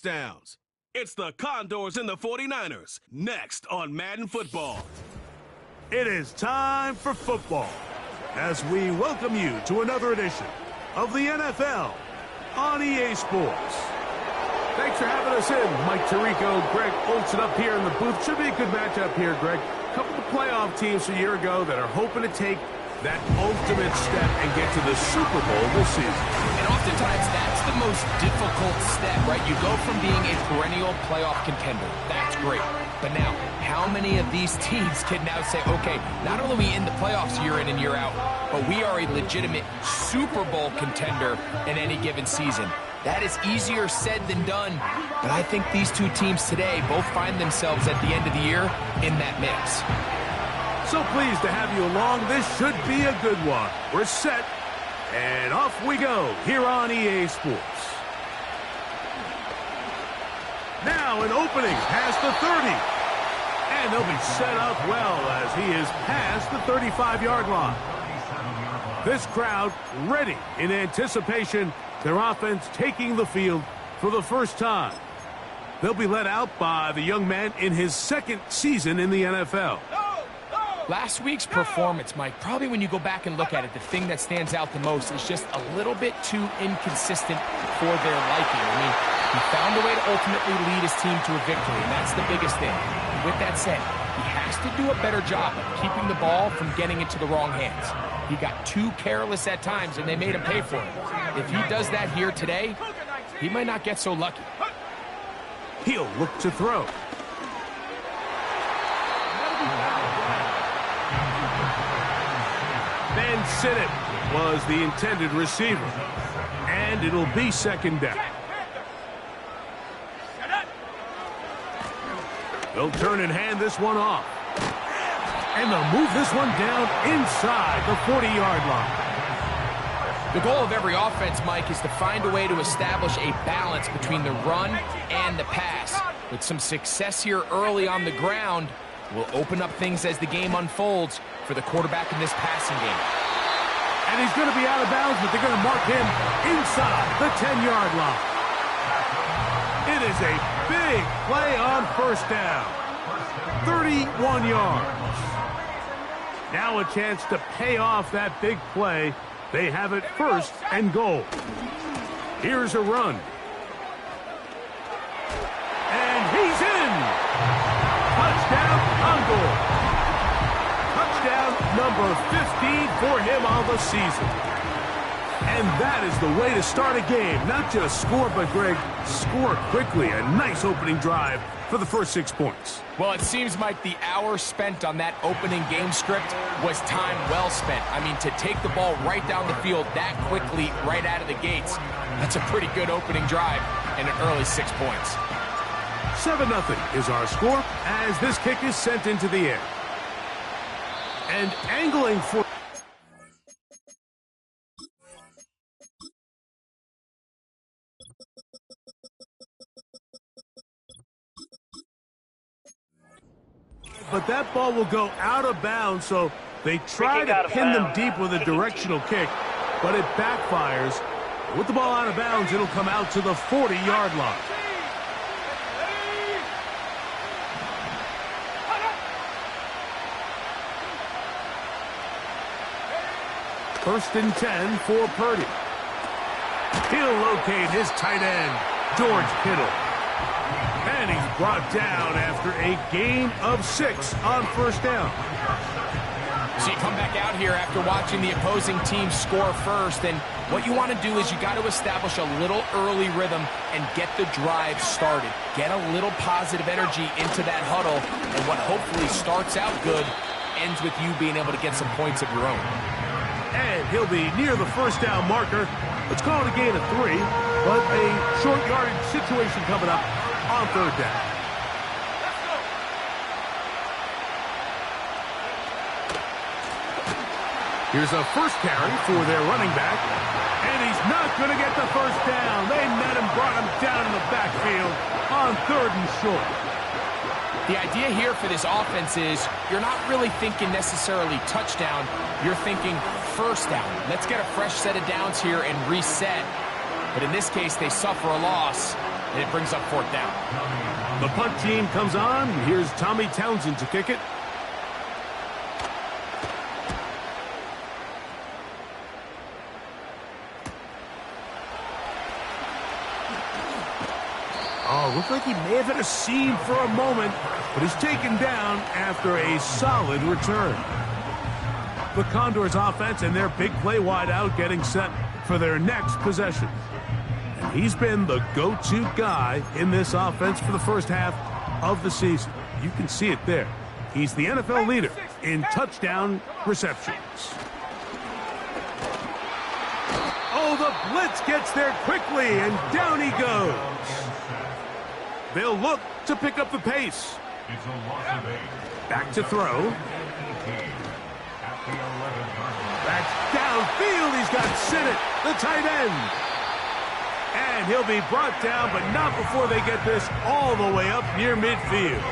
Downs. It's the Condors and the 49ers, next on Madden Football. It is time for football as we welcome you to another edition of the NFL on EA Sports. Thanks for having us in. Mike Tirico, Greg Olsen up here in the booth. Should be a good matchup here, Greg. A couple of playoff teams a year ago that are hoping to take that ultimate step and get to the Super Bowl this season. And oftentimes that's the most difficult step, right? You go from being a perennial playoff contender. That's great. But now, how many of these teams can now say, okay, not only are we in the playoffs year in and year out, but we are a legitimate Super Bowl contender in any given season? That is easier said than done. But I think these two teams today both find themselves at the end of the year in that mix. So pleased to have you along. This should be a good one. We're set, and off we go here on EA Sports. Now an opening past the 30. And they'll be set up well as he is past the 35-yard line. This crowd ready in anticipation, their offense taking the field for the first time. They'll be led out by the young man in his second season in the NFL. Last week's performance, Mike, probably when you go back and look at it, the thing that stands out the most is just a little bit too inconsistent for their liking. I mean, he found a way to ultimately lead his team to a victory, and that's the biggest thing. With that said, he has to do a better job of keeping the ball from getting into the wrong hands. He got too careless at times, and they made him pay for it. If he does that here today, he might not get so lucky. He'll look to throw. Ben Sinnott was the intended receiver. And it'll be second down. They'll turn and hand this one off. And they'll move this one down inside the 40-yard line. The goal of every offense, Mike, is to find a way to establish a balance between the run and the pass. With some success here early on the ground, will open up things as the game unfolds for the quarterback in this passing game. And he's going to be out of bounds, but they're going to mark him inside the 10-yard line. It is a big play on first down. 31 yards. Now a chance to pay off that big play. They have it first and goal. Here's a run. And he's in. Touchdown, Condors. Touchdown number 15 for him on the season. And that is the way to start a game. Not just score, but, Greg, score quickly. A nice opening drive for the first 6 points. Well, it seems like the hour spent on that opening game script was time well spent. I mean, to take the ball right down the field that quickly right out of the gates, that's a pretty good opening drive and an early 6 points. 7-0 is our score as this kick is sent into the air. And angling for... But that ball will go out of bounds, so they try to pin them deep with a directional kick, but it backfires. With the ball out of bounds, it'll come out to the 40-yard line. First and 10 for Purdy. He'll locate his tight end, George Kittle. And he's brought down after a gain of 6 on first down. So you come back out here after watching the opposing team score first, and what you want to do is you got to establish a little early rhythm and get the drive started. Get a little positive energy into that huddle, and what hopefully starts out good ends with you being able to get some points of your own. And he'll be near the first down marker. Let's call it a gain of 3, but a short yardage situation coming up on third down. Here's a first carry for their running back. And he's not going to get the first down. They met him, brought him down in the backfield on third and short. The idea here for this offense is you're not really thinking necessarily touchdown. You're thinking first down. Let's get a fresh set of downs here and reset. But in this case, they suffer a loss and it brings up fourth down. The punt team comes on. Here's Tommy Townsend to kick it. Oh, looked like he may have hit a seam for a moment, but is taken down after a solid return. The Condors offense and their big play wide out getting set for their next possession. And he's been the go-to guy in this offense for the first half of the season. You can see it there. He's the NFL leader in touchdown receptions. Oh, the blitz gets there quickly, and down he goes. They'll look to pick up the pace. Back to throw. That's downfield. He's got Sinnott, the tight end. And he'll be brought down, but not before they get this all the way up near midfield.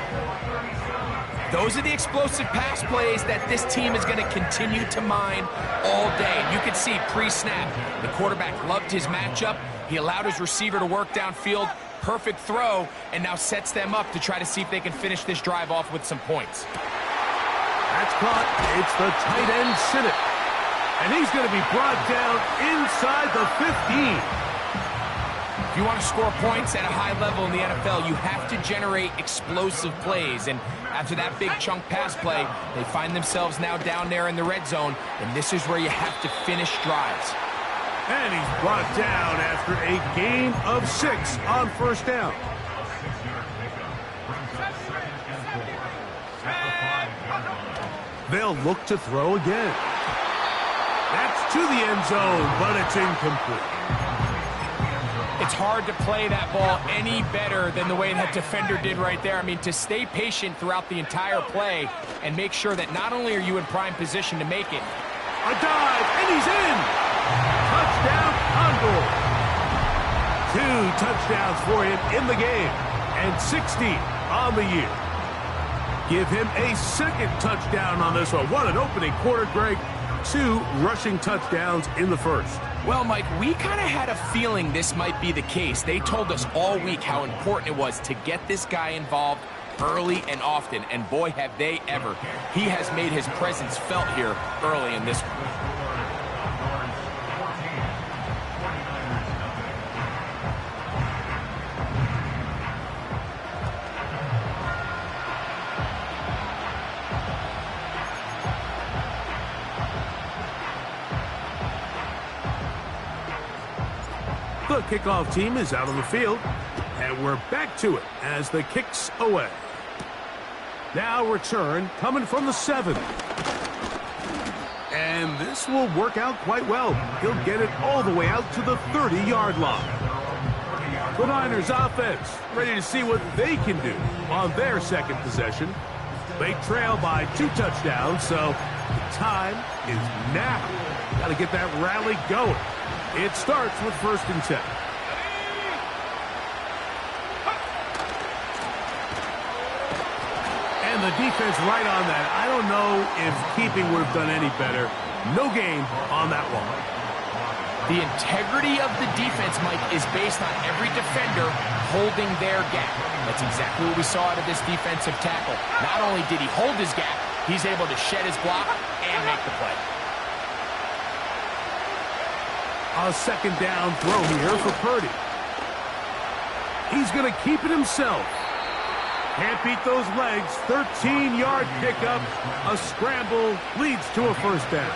Those are the explosive pass plays that this team is going to continue to mine all day. And you can see pre-snap, the quarterback loved his matchup. He allowed his receiver to work downfield. Perfect throw, and now sets them up to try to see if they can finish this drive off with some points. That's caught. It's the tight end, Sinnott. And he's going to be brought down inside the 15. If you want to score points at a high level in the NFL, you have to generate explosive plays. And after that big chunk pass play, they find themselves now down there in the red zone, and this is where you have to finish drives. And he's brought down after a gain of 6 on first down. They'll look to throw again. That's to the end zone, but it's incomplete. It's hard to play that ball any better than the way that defender did right there. I mean, to stay patient throughout the entire play and make sure that not only are you in prime position to make it. A dive, and he's in! Touchdown, Condors. 2 touchdowns for him in the game, and 60 on the year. Give him a second touchdown on this one. What an opening quarter, Greg. 2 rushing touchdowns in the first. Well, Mike, we kind of had a feeling this might be the case. They told us all week how important it was to get this guy involved early and often, and boy, have they ever. He has made his presence felt here early in this one. The kickoff team is out on the field, and we're back to it as the kick's away. Now return coming from the 7. And this will work out quite well. He'll get it all the way out to the 30-yard line. The Niners offense ready to see what they can do on their second possession. They trail by 2 touchdowns, so the time is now. Got to get that rally going. It starts with 1st and 10. And the defense right on that. I don't know if keeping would have done any better. No gain on that one. The integrity of the defense, Mike, is based on every defender holding their gap. That's exactly what we saw out of this defensive tackle. Not only did he hold his gap, he's able to shed his block and make the play. A second down throw here for Purdy. He's going to keep it himself. Can't beat those legs. 13-yard pickup. A scramble leads to a first down.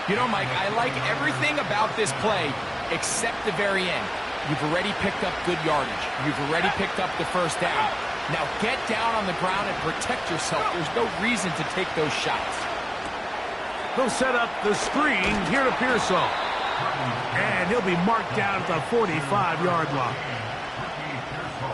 You know, Mike, I like everything about this play except the very end. You've already picked up good yardage. You've already picked up the first down. Now get down on the ground and protect yourself. There's no reason to take those shots. They'll set up the screen here to Pearsall. And he'll be marked down at the 45-yard line.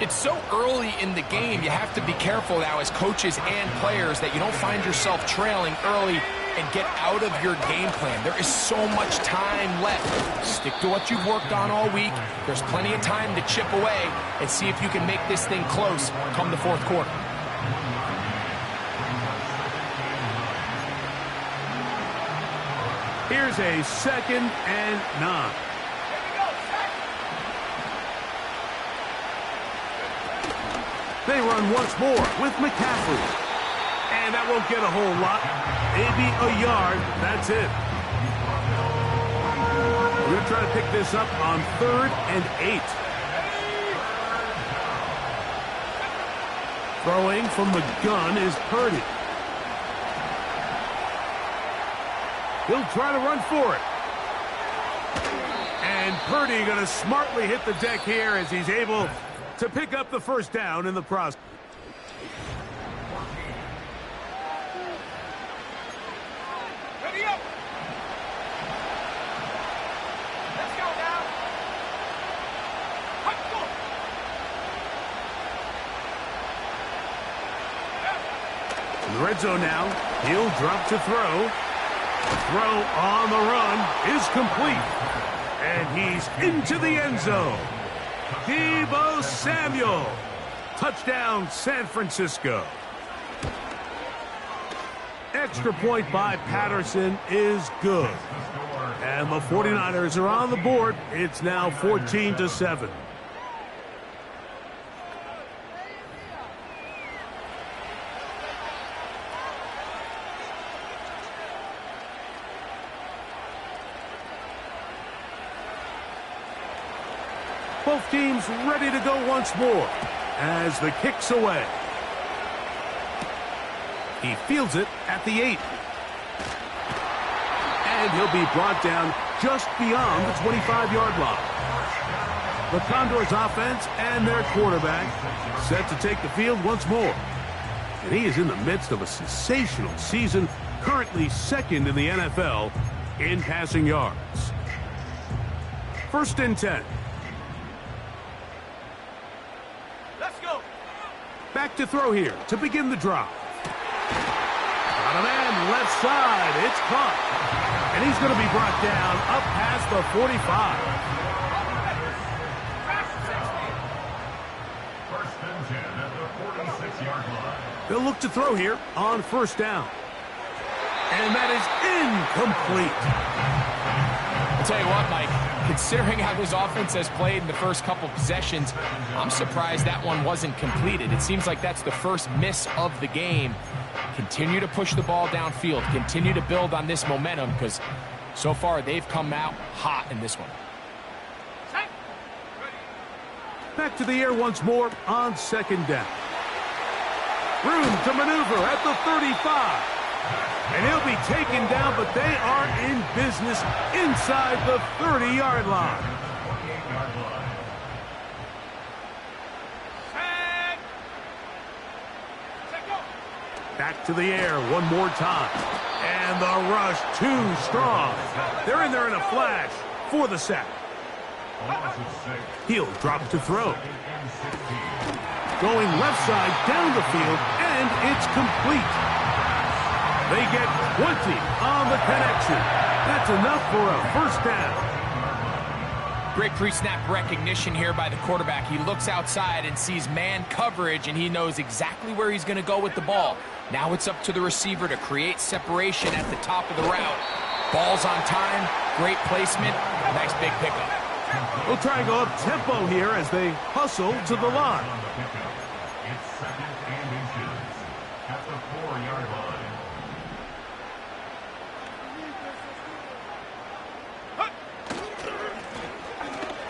It's so early in the game, you have to be careful now as coaches and players that you don't find yourself trailing early and get out of your game plan. There is so much time left. Stick to what you've worked on all week. There's plenty of time to chip away and see if you can make this thing close come the 4th quarter. Here's a 2nd and 9. They run once more with McCaffrey. And that won't get a whole lot. Maybe a yard. That's it. We're going to try to pick this up on 3rd and 8. Throwing from the gun is Purdy. He'll try to run for it. And Purdy going to smartly hit the deck here as he's able to pick up the first down in the process. Ready up. Let's go now. In the red zone now, he'll drop to throw. Throw on the run is complete. And he's into the end zone. Deebo Samuel. Touchdown, San Francisco. Extra point by Patterson is good. And the 49ers are on the board. It's now 14-7. Both teams ready to go once more as the kick's away. He fields it at the 8. And he'll be brought down just beyond the 25-yard line. The Condors offense and their quarterback set to take the field once more. And he is in the midst of a sensational season, currently 2nd in the NFL in passing yards. 1st and 10. Back to throw here to begin the drive. Got a man left side. It's caught. And he's going to be brought down up past the 45. 1st and 10 at the 46-yard line. They'll look to throw here on 1st down. And that is incomplete. I'll tell you what, Mike. Considering how this offense has played in the first couple possessions, I'm surprised that one wasn't completed. It seems like that's the first miss of the game. Continue to push the ball downfield. Continue to build on this momentum because so far they've come out hot in this one. Back to the air once more on 2nd down. Room to maneuver at the 35. And he'll be taken down, but they are in business inside the 30-yard line. Back to the air one more time. And the rush too strong. They're in there in a flash for the sack. He'll drop to throw. Going left side down the field, and it's complete. They get 20 on the connection. That's enough for a 1st down. Great pre-snap recognition here by the quarterback. He looks outside and sees man coverage, and he knows exactly where he's going to go with the ball. Now it's up to the receiver to create separation at the top of the route. Ball's on time, great placement, nice big pickup. We'll try and go up tempo here as they hustle to the line. It's 2nd and inches at the 4-yard line.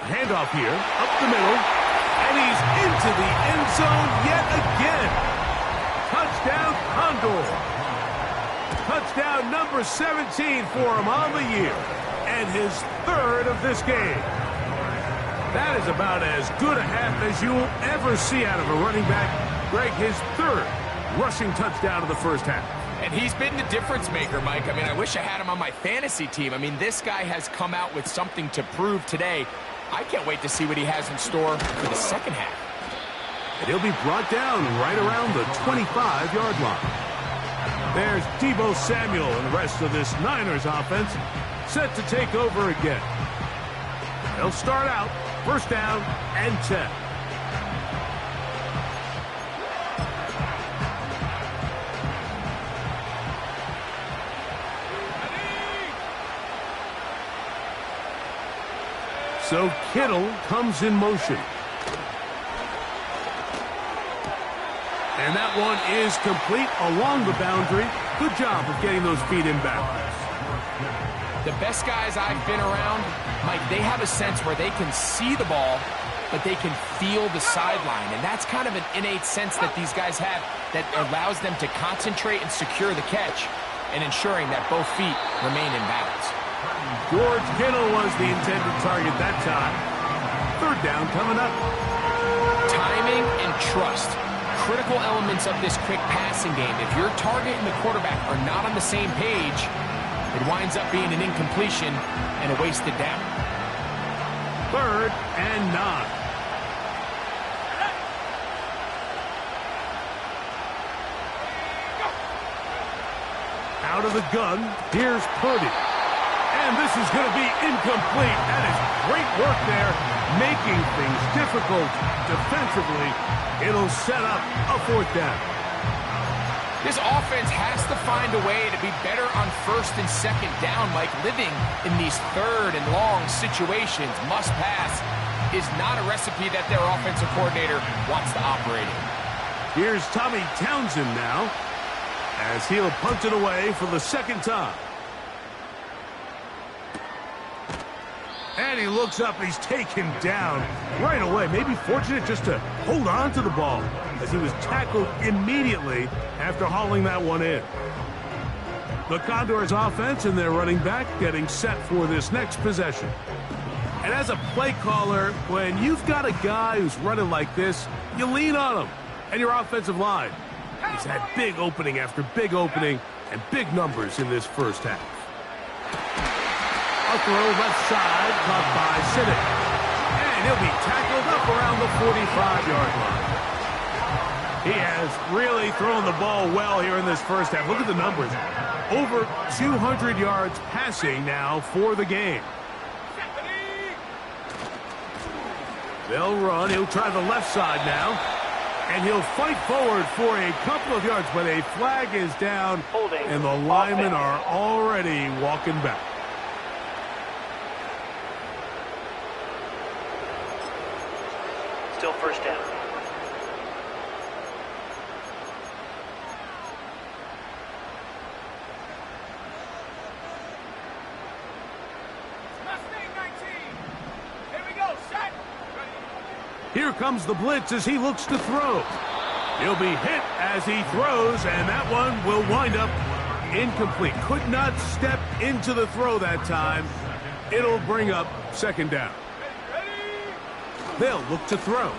Handoff here, up the middle, and he's into the end zone yet again. Touchdown, Condor. Touchdown number 17 for him on the year, and his 3rd of this game. That is about as good a half as you will ever see out of a running back. Greg, his 3rd rushing touchdown of the first half. And he's been the difference maker, Mike. I mean, I wish I had him on my fantasy team. I mean, this guy has come out with something to prove today. I can't wait to see what he has in store for the second half. And he'll be brought down right around the 25-yard line. There's Deebo Samuel and the rest of this Niners offense set to take over again. They'll start out 1st down and 10. So Kittle comes in motion. And that one is complete along the boundary. Good job of getting those feet in bounds. The best guys I've been around, Mike, they have a sense where they can see the ball, but they can feel the sideline. And that's kind of an innate sense that these guys have that allows them to concentrate and secure the catch and ensuring that both feet remain in bounds. George Kittle was the intended target that time. Third down coming up. Timing and trust. Critical elements of this quick passing game. If your target and the quarterback are not on the same page, it winds up being an incompletion and a wasted down. 3rd and 9. Out of the gun, here's Purdy. And this is going to be incomplete. That is great work there, making things difficult defensively. It'll set up a 4th down. This offense has to find a way to be better on 1st and 2nd down, Mike. Living in these 3rd and long situations, must pass, is not a recipe that their offensive coordinator wants to operate in. Here's Tommy Townsend now, as he'll punt it away for the 2nd time. And he looks up, and he's taken down right away. Maybe fortunate just to hold on to the ball, as he was tackled immediately after hauling that one in. The Condors offense and their running back getting set for this next possession. And as a play caller, when you've got a guy who's running like this, you lean on him and your offensive line. He's had big opening after big opening and big numbers in this first half. A throw left side, caught by Siddick. And he'll be tackled up around the 45-yard line. He has really thrown the ball well here in this first half. Look at the numbers. Over 200 yards passing now for the game. They'll run. He'll try the left side now. And he'll fight forward for a couple of yards, but a flag is down, and the linemen are already walking back. Still 1st down. Here comes the blitz as he looks to throw. He'll be hit as he throws, and that one will wind up incomplete. Could not step into the throw that time. It'll bring up 2nd down. They'll look to throw.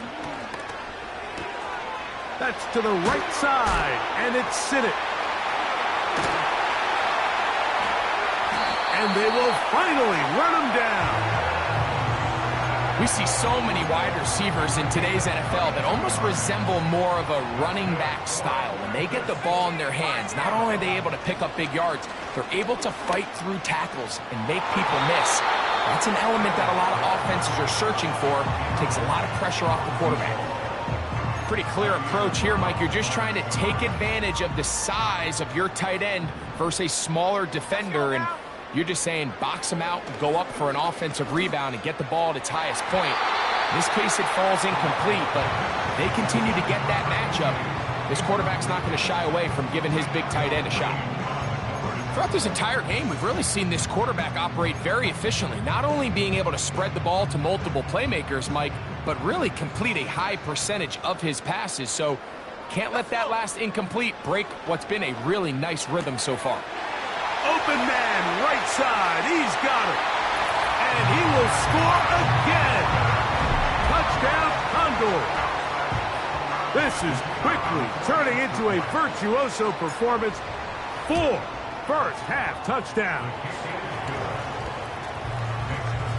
That's to the right side, and it's Siddick. And they will finally run him down. We see so many wide receivers in today's NFL that almost resemble more of a running back style. When they get the ball in their hands, not only are they able to pick up big yards, they're able to fight through tackles and make people miss. That's an element that a lot of offenses are searching for. Takes a lot of pressure off the quarterback. Pretty clear approach here, Mike. You're just trying to take advantage of the size of your tight end versus a smaller defender, and you're just saying box him out, go up for an offensive rebound, and get the ball at its highest point. In this case, it falls incomplete, but they continue to get that matchup. This quarterback's not going to shy away from giving his big tight end a shot. Throughout this entire game, we've really seen this quarterback operate very efficiently, not only being able to spread the ball to multiple playmakers, Mike, but really complete a high percentage of his passes. So can't let that last incomplete break what's been a really nice rhythm so far. Open man, right side. He's got it. And he will score again. Touchdown, Condors. This is quickly turning into a virtuoso performance. 4 first-half touchdowns.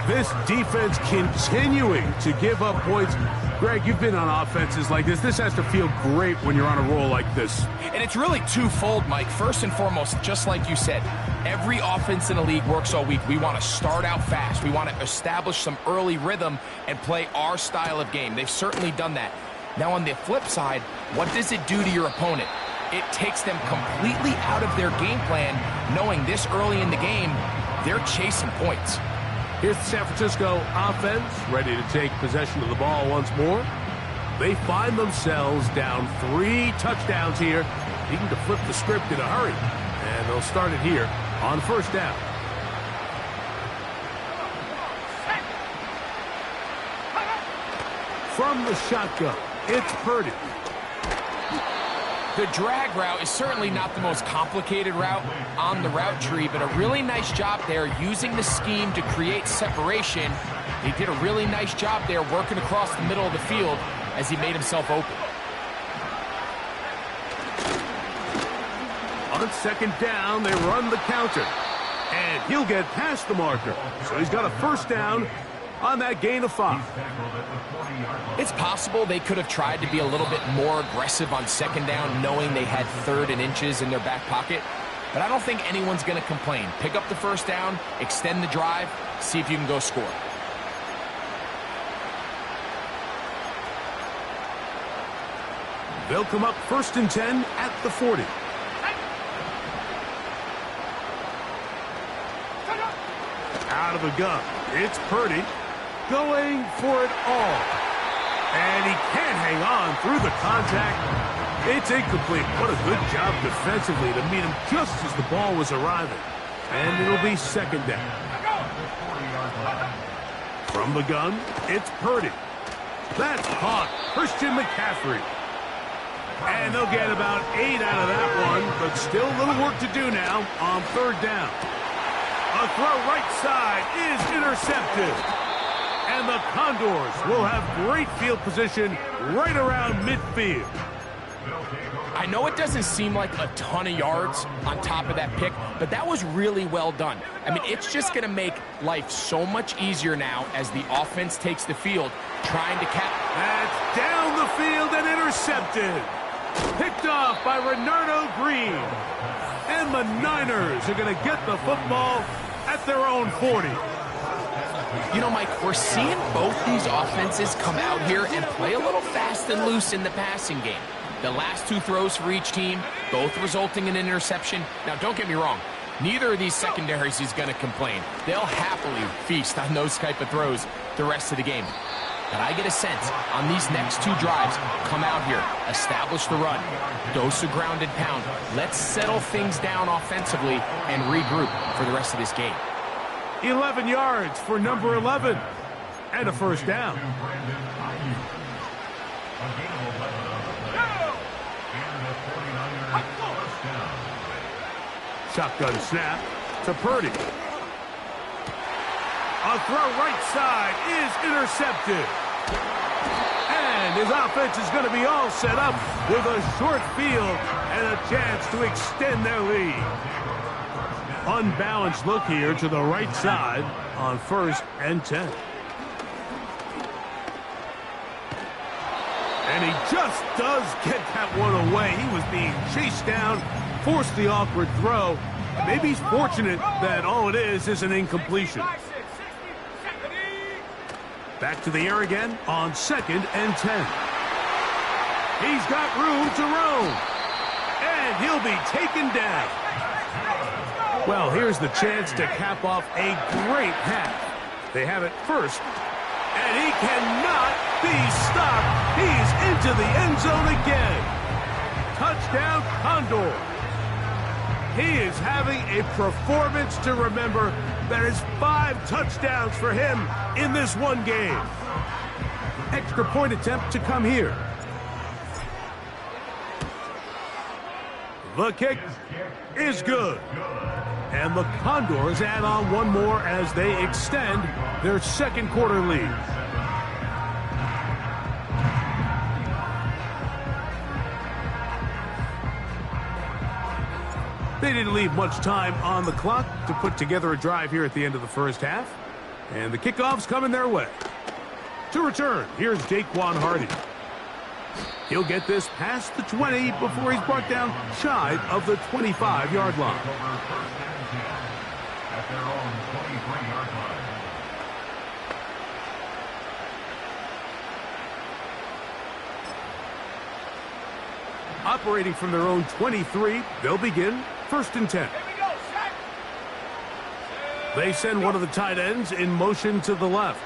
This defense continuing to give up points. Greg, you've been on offenses like this. This has to feel great when you're on a roll like this. And it's really twofold, Mike. First and foremost, just like you said, every offense in the league works all week. We want to start out fast. We want to establish some early rhythm and play our style of game. They've certainly done that. Now, on the flip side, what does it do to your opponent? It takes them completely out of their game plan, knowing this early in the game, they're chasing points. Here's the San Francisco offense, ready to take possession of the ball once more. They find themselves down 3 touchdowns here. Needing to flip the script in a hurry. And they'll start it here on first down. From the shotgun, it's Purdy. The drag route is certainly not the most complicated route on the route tree, but a really nice job there using the scheme to create separation. He did a really nice job there working across the middle of the field as he made himself open. On second down, they run the counter. And he'll get past the marker. So he's got a first down on that gain of 5. It's possible they could have tried to be a little bit more aggressive on second down, knowing they had 3rd and inches in their back pocket. But I don't think anyone's going to complain. Pick up the first down, extend the drive, see if you can go score. They'll come up 1st and 10 at the 40. Out of the gun, it's Purdy going for it all. And he can't hang on through the contact. It's incomplete. What a good job defensively to meet him just as the ball was arriving. And it'll be second down. From the gun, it's Purdy. That's caught. Christian McCaffrey. And they'll get about 8 out of that one, but still a little work to do now on third down. A throw right side is intercepted. And the Condors will have great field position right around midfield. I know it doesn't seem like a ton of yards on top of that pick, but that was really well done. I mean, it's just going to make life so much easier now as the offense takes the field, trying to cap. That's down the field and intercepted. Picked off by Renardo Green. And the Niners are going to get the football at their own 40. You know, Mike, we're seeing both these offenses come out here and play a little fast and loose in the passing game. The last 2 throws for each team, both resulting in an interception. Now, don't get me wrong. Neither of these secondaries is going to complain. They'll happily feast on those type of throws the rest of the game. But I get a sense on these next 2 drives, come out here, establish the run, dose of ground and pound. Let's settle things down offensively and regroup for the rest of this game. 11 yards for number 11. And a first down. Shotgun snap to Purdy. A throw right side is intercepted. And his offense is going to be all set up with a short field and a chance to extend their lead. Unbalanced look here to the right side on 1st and 10. And he just does get that one away. He was being chased down, forced the awkward throw. Maybe he's fortunate that all it is an incompletion. Back to the air again on 2nd and 10. He's got room to roam. And he'll be taken down. Well, here's the chance to cap off a great half. They have it first. And he cannot be stopped. He's into the end zone again. Touchdown, Condor. He is having a performance to remember. That is 5 touchdowns for him in this one game. Extra point attempt to come here. The kick is good. And the Condors add on one more as they extend their 2nd quarter lead. They didn't leave much time on the clock to put together a drive here at the end of the first half. And the kickoff's coming their way. To return, here's Daquan Hardy. He'll get this past the 20 before he's brought down shy of the 25-yard line. At their own 23-yard line. Operating from their own 23, they'll begin 1st and 10. They send one of the tight ends in motion to the left.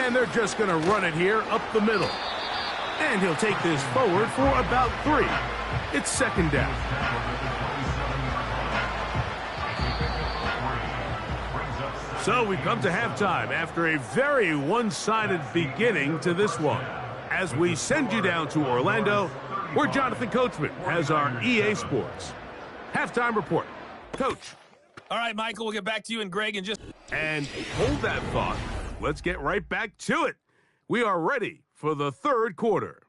And they're just going to run it here up the middle. And he'll take this forward for about 3. It's second down. So we come to halftime after a very one-sided beginning to this one. As we send you down to Orlando, where Jonathan Coachman has our EA Sports halftime report. Coach. All right, Michael, we'll get back to you and Greg in just... And hold that thought. Let's get right back to it. We are ready for the third quarter.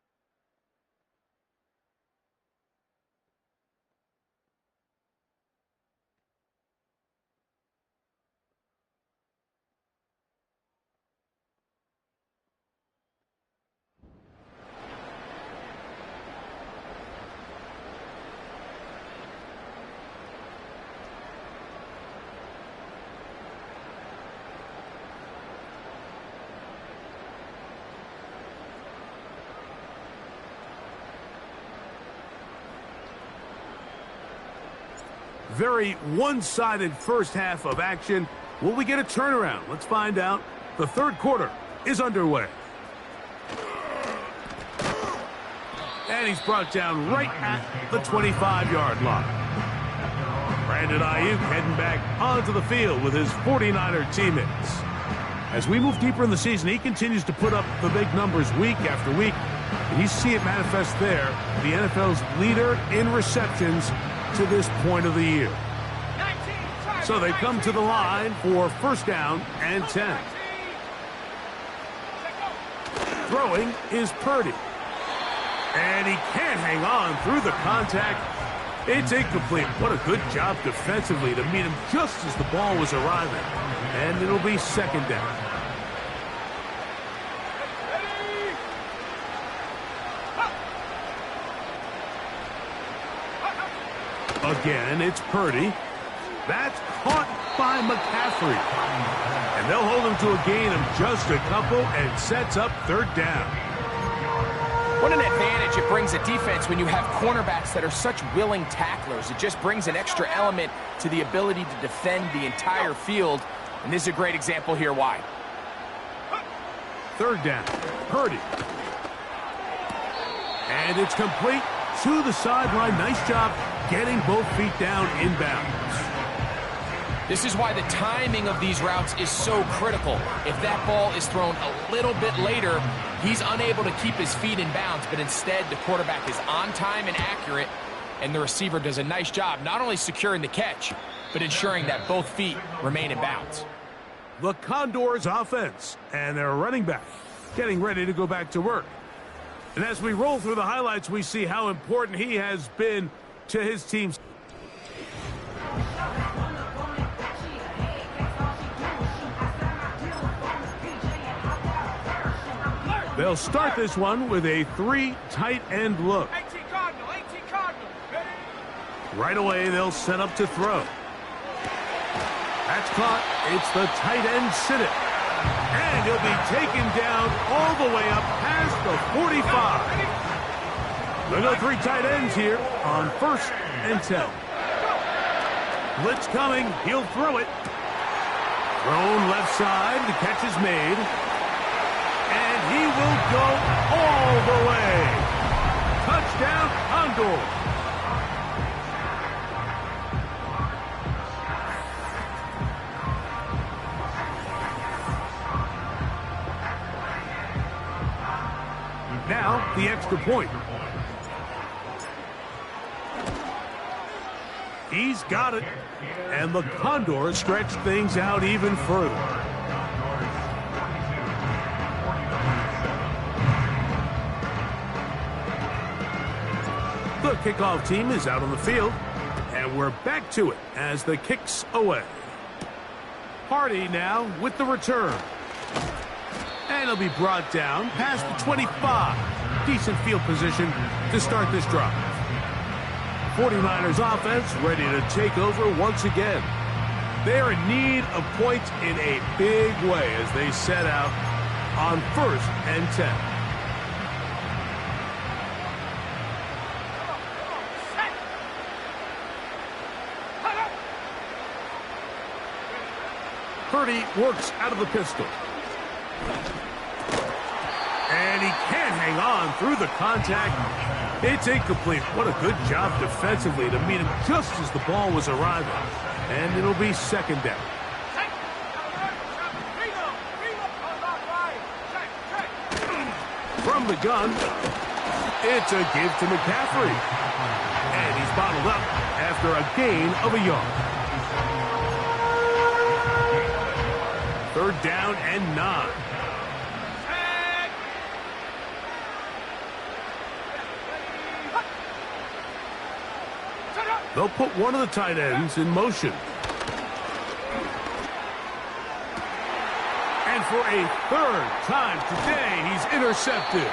Very one-sided first half of action. Will we get a turnaround? Let's find out. The third quarter is underway. And he's brought down right at the 25-yard line. Brandon Ayuk heading back onto the field with his 49er teammates. As we move deeper in the season, he continues to put up the big numbers week after week. And you see it manifest there. The NFL's leader in receptions to this point of the year. So they come to the line for first down and 10. Throwing is Purdy. And he can't hang on through the contact. It's incomplete. What a good job defensively to meet him just as the ball was arriving. And it'll be second down. Again, it's Purdy. That's caught by McCaffrey. And they'll hold him to a gain of just a couple and sets up third down. What an advantage it brings a defense when you have cornerbacks that are such willing tacklers. It just brings an extra element to the ability to defend the entire field. And this is a great example here why. Third down, Purdy. And it's complete to the sideline. Nice job getting both feet down inbounds. This is why the timing of these routes is so critical. If that ball is thrown a little bit later, he's unable to keep his feet in bounds, but instead the quarterback is on time and accurate, and the receiver does a nice job not only securing the catch, but ensuring that both feet remain in bounds. The Condors offense and their running back getting ready to go back to work. And as we roll through the highlights, we see how important he has been to his team. They'll start this one with a 3 tight end look. Right away, they'll set up to throw. That's caught. It's the tight end sit-it. And he'll be taken down all the way up past the 45. They'll go 3 tight ends here on first and 10. Blitz coming. He'll throw it. Thrown left side. The catch is made. And he will go all the way. Touchdown, Condors. Now, the extra point. He's got it. And the Condors stretch things out even further. The kickoff team is out on the field. And we're back to it as the kick's away. Hardy now with the return. And he'll be brought down past the 25. Decent field position to start this drive. 49ers offense ready to take over once again. They're in need of points in a big way as they set out on first and 10. Purdy works out of the pistol. And he can't hang on through the contact. It's incomplete. What a good job defensively to meet him just as the ball was arriving. And it'll be second down. From the gun, it's a give to McCaffrey. And he's bottled up after a gain of a yard. Third down and 9. They'll put one of the tight ends in motion. And for a third time today, he's intercepted.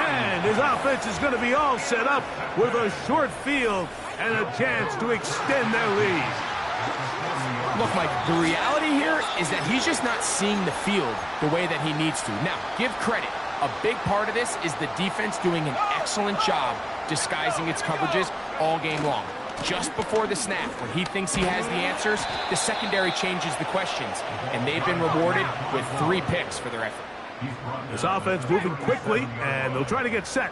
And his offense is going to be all set up with a short field and a chance to extend their lead. Look, Mike, the reality here is that he's just not seeing the field the way that he needs to. Now, give credit. A big part of this is the defense doing an excellent job disguising its coverages all game long. Just before the snap, when he thinks he has the answers, the secondary changes the questions, and they've been rewarded with 3 picks for their effort. This offense moving quickly, and they'll try to get set.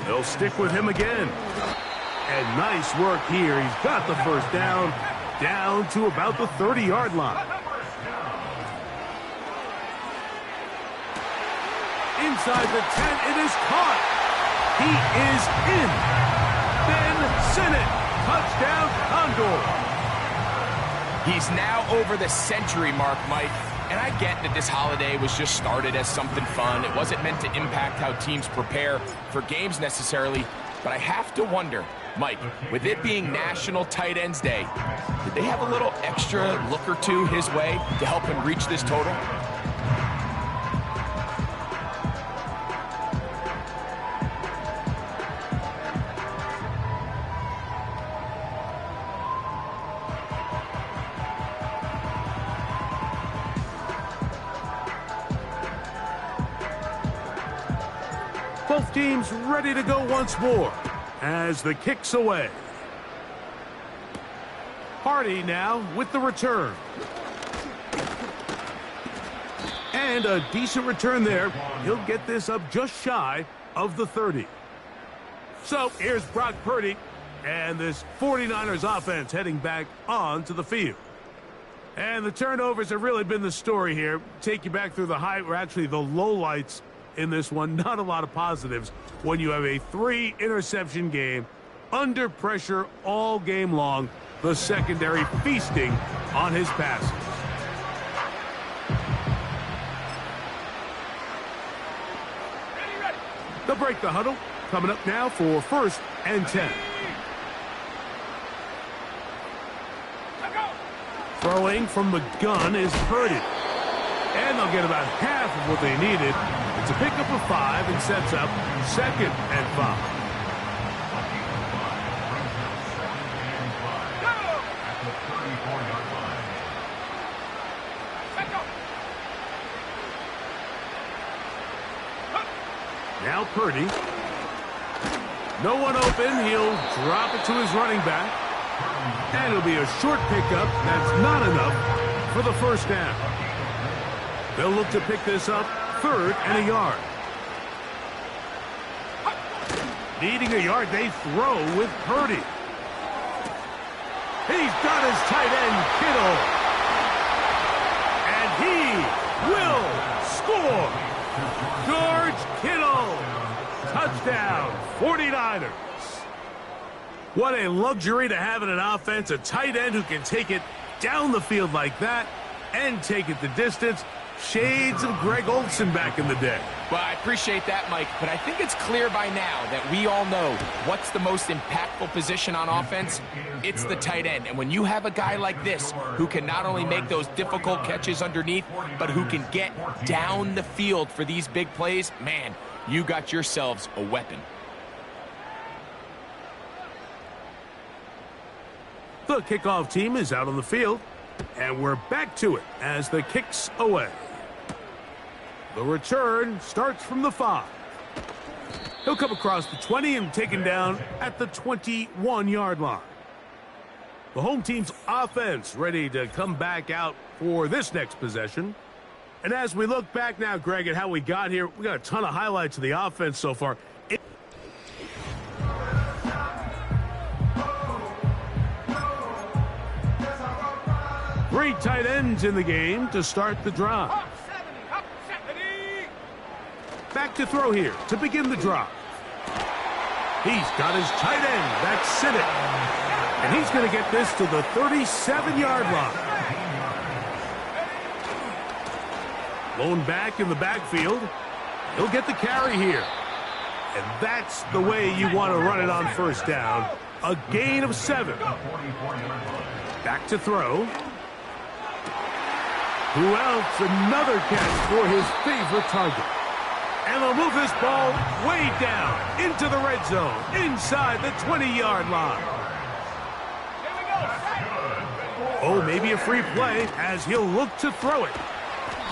They'll stick with him again. And nice work here. He's got the first down to about the 30-yard line. Inside the 10, it is caught. He is in. Ben Sinnott, touchdown Condors. He's now over the century mark, Mike. And I get that this holiday was just started as something fun. It wasn't meant to impact how teams prepare for games necessarily. But I have to wonder, Mike, with it being National Tight Ends Day, did they have a little extra look or two his way to help him reach this total? Both teams ready to go once more as the kick's away. Hardy now with the return. And a decent return there. He'll get this up just shy of the 30. So here's Brock Purdy and this 49ers offense heading back onto the field. And the turnovers have really been the story here. Take you back through the actually the lowlights in this one. Not a lot of positives when you have a 3-interception game under pressure all game long. The secondary feasting on his passes. They'll break the huddle. Coming up now for 1st and 10. Throwing from the gun is Purdy. And they'll get about half of what they needed. It's a pickup of 5 and sets up 2nd and 5. Now Purdy. No one open. He'll drop it to his running back. And it'll be a short pickup. That's not enough for the first down. They'll look to pick this up 3rd and a yard. Needing a yard, they throw with Purdy. He's got his tight end, Kittle. And he will score. George Kittle. Touchdown, 49ers. What a luxury to have in an offense, a tight end who can take it down the field like that and take it the distance. Shades of Greg Olsen back in the day. Well, I appreciate that, Mike, but I think it's clear by now that we all know what's the most impactful position on offense. It's the tight end. And when you have a guy like this who can not only make those difficult catches underneath, but who can get down the field for these big plays, man, you got yourselves a weapon. The kickoff team is out on the field, and we're back to it as the kick's away. The return starts from the 5. He'll come across the 20 and taken down at the 21-yard line. The home team's offense ready to come back out for this next possession. And as we look back now, Greg, at how we got here, we got a ton of highlights of the offense so far. Three tight ends in the game to start the drive. Back to throw here to begin the drive. He's got his tight end. That's Sinnott. And he's going to get this to the 37-yard line. Blown back in the backfield. He'll get the carry here. And that's the way you want to run it on first down. A gain of 7. Back to throw. Who else? Another catch for his favorite target. And they'll move this ball way down into the red zone, inside the 20-yard line. Oh, maybe a free play as he'll look to throw it.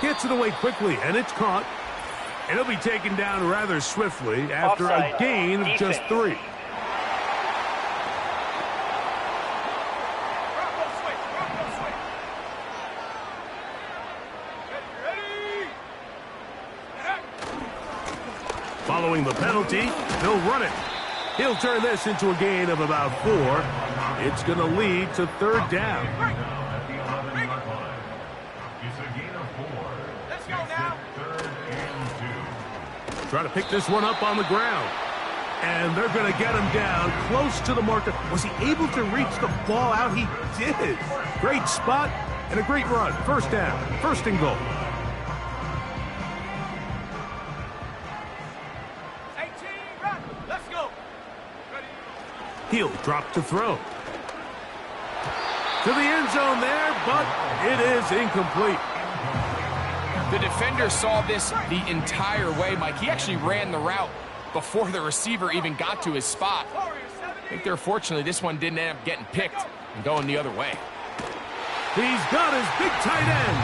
Gets it away quickly, and it's caught. And it'll be taken down rather swiftly after a gain of just 3. Following the penalty, they'll run it. He'll turn this into a gain of about 4. It's going to lead to 3rd down. Let's go now. 3rd and 2. Trying to pick this one up on the ground. And they're going to get him down close to the marker. Was he able to reach the ball out? He did. Great spot and a great run. 1st down. 1st and goal. He'll drop to throw. To the end zone there, but it is incomplete. The defender saw this the entire way, Mike. He actually ran the route before the receiver even got to his spot. I think fortunately this one didn't end up getting picked and going the other way. He's got his big tight end.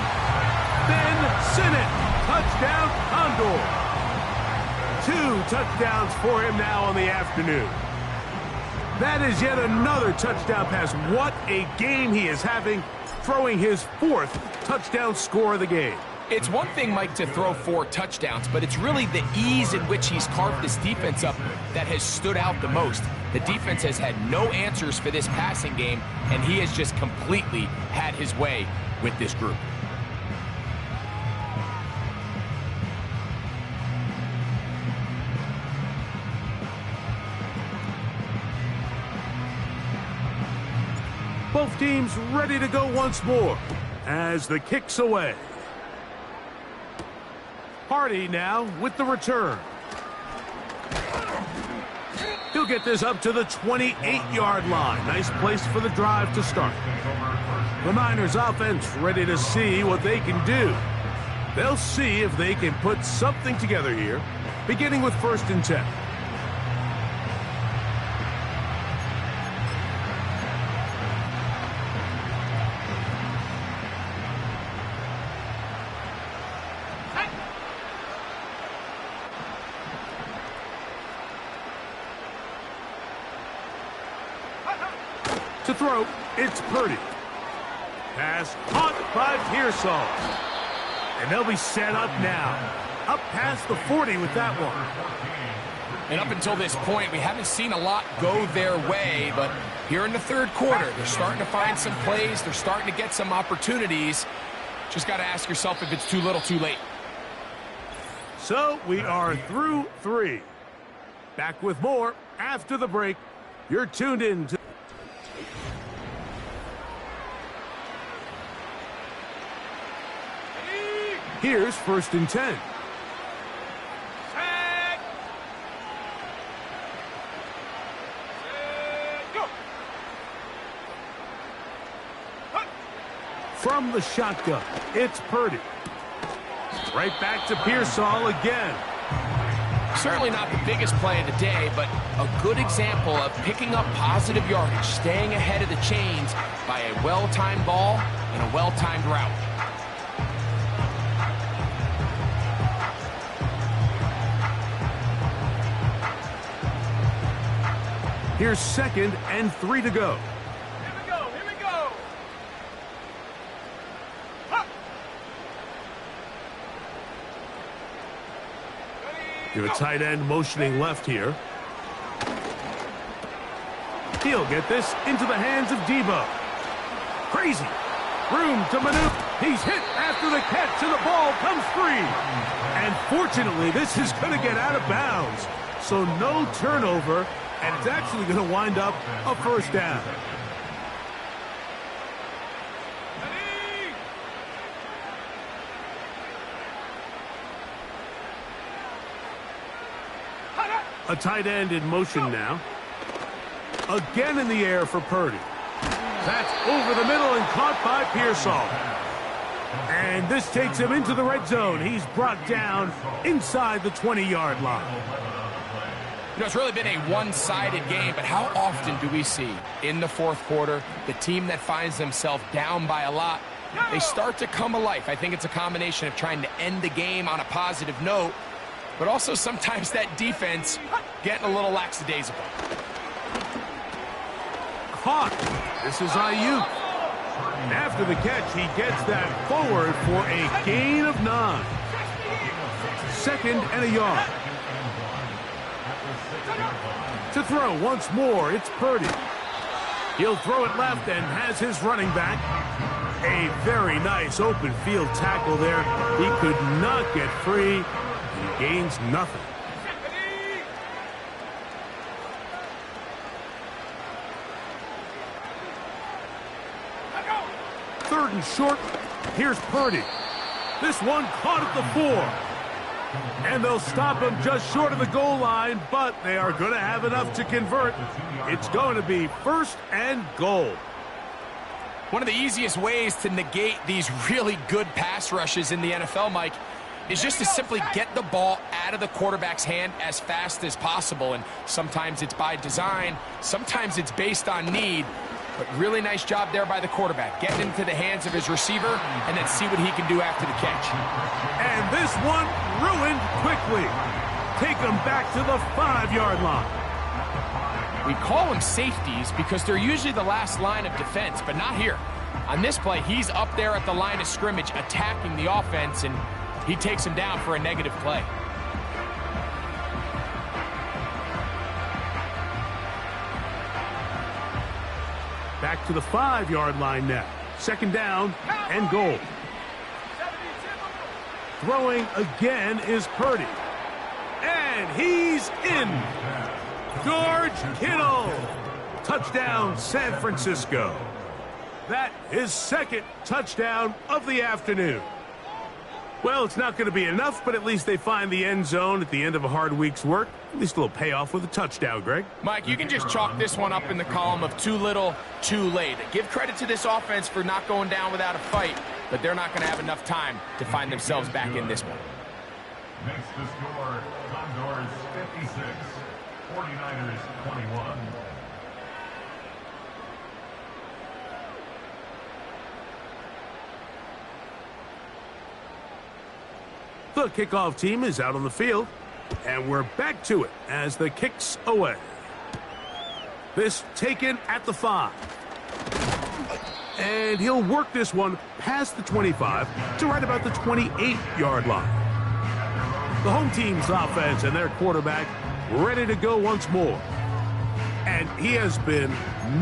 Ben Sinnott. Touchdown, Condors. 2 touchdowns for him now on the afternoon. That is yet another touchdown pass. What a game he is having, throwing his 4th touchdown score of the game. It's one thing, Mike, to throw 4 touchdowns, but it's really the ease in which he's carved this defense up that has stood out the most. The defense has had no answers for this passing game, and he has just completely had his way with this group. Both teams ready to go once more as the kick's away. Hardy now with the return. He'll get this up to the 28-yard line. Nice place for the drive to start. The Niners offense ready to see what they can do. They'll see if they can put something together here, beginning with 1st and 10. To throw, it's Purdy. Pass caught by Pearsall. And they'll be set up now. Up past the 40 with that one. And up until this point, we haven't seen a lot go their way, but here in the 3rd quarter, they're starting to find some plays. They're starting to get some opportunities. Just got to ask yourself if it's too little, too late. So we are through 3. Back with more after the break. You're tuned in to... Here's 1st and 10. From the shotgun, it's Purdy. Right back to Pearsall again. Certainly not the biggest play of the day, but a good example of picking up positive yardage, staying ahead of the chains by a well-timed ball and a well-timed route. Here's 2nd and 3 to go. Here we go. You have a tight end motioning left here. He'll get this into the hands of Debo. Crazy. Room to maneuver. He's hit after the catch, and the ball comes free. And fortunately, this is going to get out of bounds. So no turnover, and it's actually going to wind up a first down. A tight end in motion now. Again in the air for Purdy. That's over the middle and caught by Pearsall. And this takes him into the red zone. He's brought down inside the 20-yard line. You know, it's really been a one-sided game, but how often do we see in the fourth quarter the team that finds themselves down by a lot, they start to come alive? I think it's a combination of trying to end the game on a positive note, but also sometimes that defense getting a little lackadaisical. Caught. This is Ayuk. After the catch, he gets that forward for a gain of 9. 2nd and a yard. To throw once more, it's Purdy. He'll throw it left and has his running back. A very nice open field tackle there. He could not get free. He gains nothing. Third and short. Here's Purdy. This one caught at the 4. And they'll stop him just short of the goal line, but they are going to have enough to convert. It's going to be 1st and goal. One of the easiest ways to negate these really good pass rushes in the NFL, Mike, is just to simply get the ball out of the quarterback's hand as fast as possible. And sometimes it's by design, sometimes it's based on need. But really nice job there by the quarterback, getting into the hands of his receiver and then see what he can do after the catch. And this one ruined quickly. Take him back to the 5-yard line. We call them safeties because they're usually the last line of defense, but not here. On this play, he's up there at the line of scrimmage attacking the offense, and he takes him down for a negative play. Back to the 5-yard line now. 2nd down and goal. Throwing again is Purdy. And he's in. George Kittle. Touchdown, San Francisco. That is 2nd touchdown of the afternoon. Well, it's not going to be enough, but at least they find the end zone at the end of a hard week's work. At least a little payoff with a touchdown, Greg. Mike, you can just chalk this one up in the column of too little, too late. Give credit to this offense for not going down without a fight, but they're not going to have enough time to find themselves back in this one. Next to score, Condors 56, 49ers 21. The kickoff team is out on the field, and we're back to it as the kick's away. This taken at the 5. And he'll work this one past the 25 to right about the 28-yard line. The home team's offense and their quarterback ready to go once more. And he has been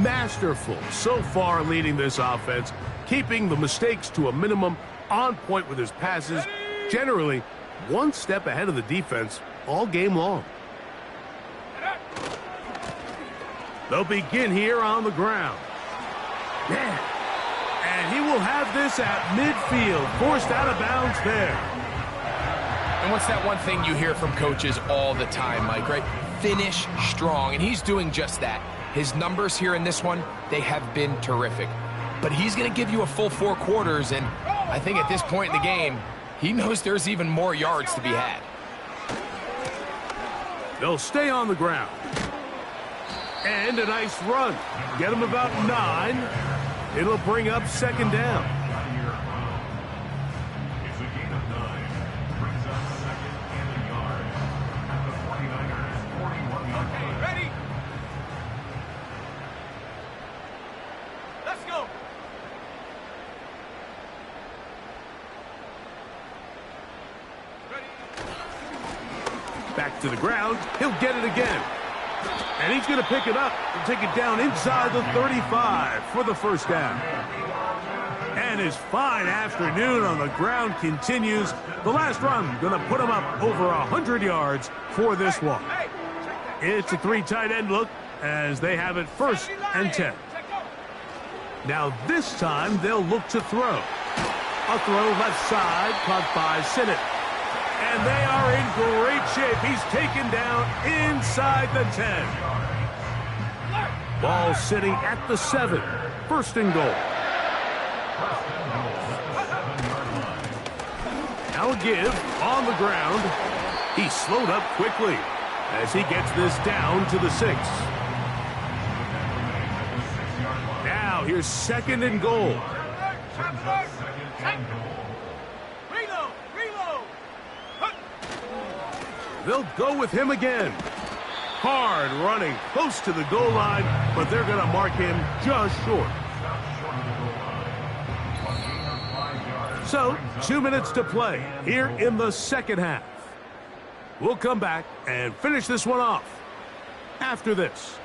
masterful so far leading this offense, keeping the mistakes to a minimum, on point with his passes, generally one step ahead of the defense all game long. They'll begin here on the ground. Yeah. And he will have this at midfield, forced out of bounds there. And what's that one thing you hear from coaches all the time, Mike, right? Finish strong, and he's doing just that. His numbers here in this one, they have been terrific. But he's going to give you a full 4 quarters, and I think at this point in the game, he knows there's even more yards to be had. They'll stay on the ground. And a nice run. Get him about 9. It'll bring up 2nd down. It's a gain of 9. Brings up 2nd and a yard. At the 49ers 41-yard line. Ready? Let's go. Back to the ground. He'll get it again. And he's going to pick it up and take it down inside the 35 for the first down. And his fine afternoon on the ground continues. The last run going to put him up over 100 yards for this one. It's a 3 tight end look as they have it 1st and 10. Now this time they'll look to throw. A throw left side, caught by Sinnott. And they are in great shape. He's taken down inside the 10. Ball sitting at the 7. 1st and goal. Now a give on the ground. He slowed up quickly as he gets this down to the 6. Now here's 2nd and goal. They'll go with him again. Hard running close to the goal line, but they're going to mark him just short. So, 2 minutes to play here in the second half. We'll come back and finish this one off. After this,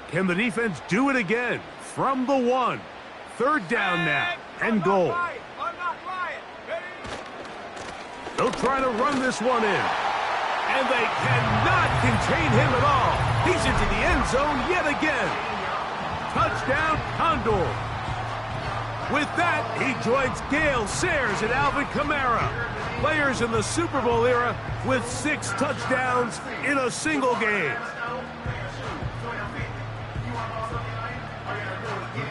can the defense do it again from the 1? 3rd down now and goal. They'll try to run this one in. And they cannot contain him at all. He's into the end zone yet again. Touchdown, Condors. With that, he joins Gale Sayers and Alvin Kamara, players in the Super Bowl era with 6 touchdowns in a single game.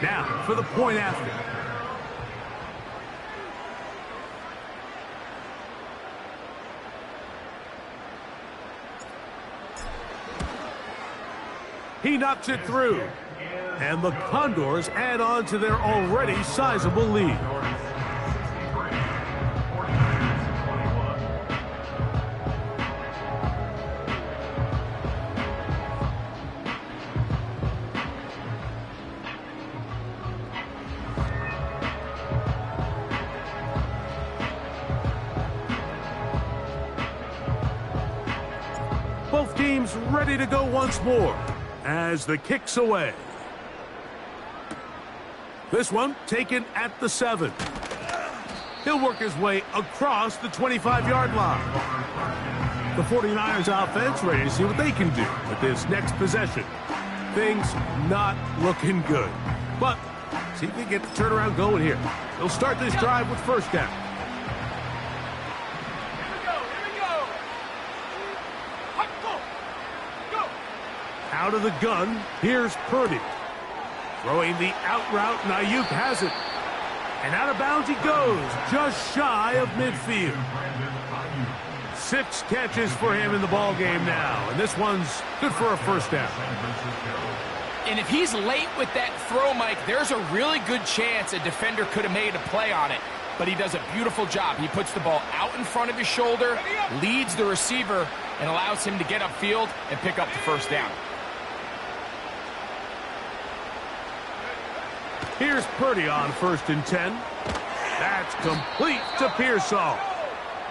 Now for the point after. He knocks it through. And the Condors add on to their already sizable lead. Both teams ready to go once more as the kick's away. This one taken at the 7. He'll work his way across the 25-yard line. The 49ers offense ready to see what they can do with this next possession. Things not looking good. But see if they get the turnaround going here. They'll start this drive with 1st down. Out of the gun, here's Purdy. Throwing the out route, and Ayuk has it. And out of bounds he goes, just shy of midfield. 6 catches for him in the ball game now, and this one's good for a 1st down. And if he's late with that throw, Mike, there's a really good chance a defender could have made a play on it. But he does a beautiful job. He puts the ball out in front of his shoulder, leads the receiver, and allows him to get upfield and pick up the 1st down. Here's Purdy on 1st and 10. That's complete to Pearsall.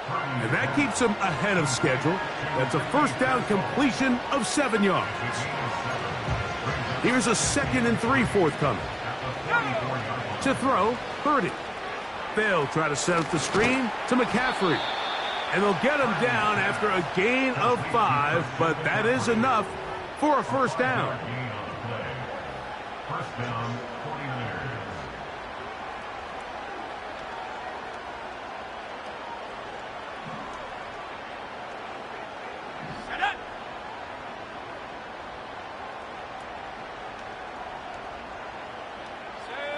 And that keeps him ahead of schedule. That's a 1st down completion of 7 yards. Here's a 2nd and 3 forthcoming. To throw, Purdy. They'll try to set up the screen to McCaffrey. And they'll get him down after a gain of 5, but that is enough for a 1st down. 1st down, 49ers.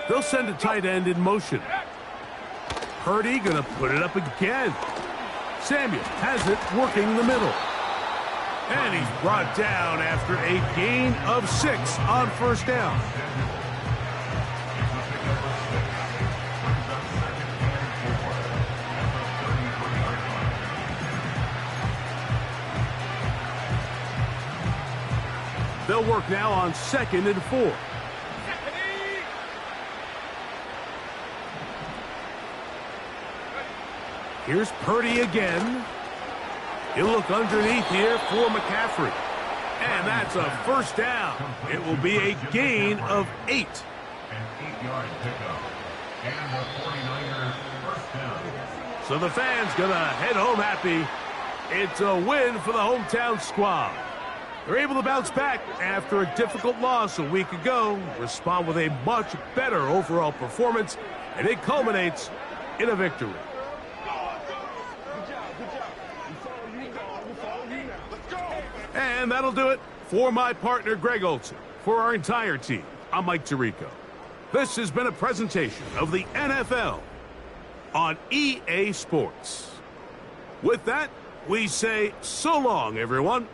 They'll send a tight end in motion. Purdy gonna put it up again. Samuel has it working the middle. And he's brought down after a gain of 6 on 1st down. They'll work now on 2nd and 4. Here's Purdy again. He'll look underneath here for McCaffrey. And that's a first down. It will be a gain of 8. An 8-yard pickup. And the 49ers first down. So the fans gonna head home happy. It's a win for the hometown squad. They're able to bounce back after a difficult loss a week ago, respond with a much better overall performance, and it culminates in a victory. And that'll do it for my partner, Greg Olson. For our entire team, I'm Mike Tirico. This has been a presentation of the NFL on EA Sports. With that, we say so long, everyone.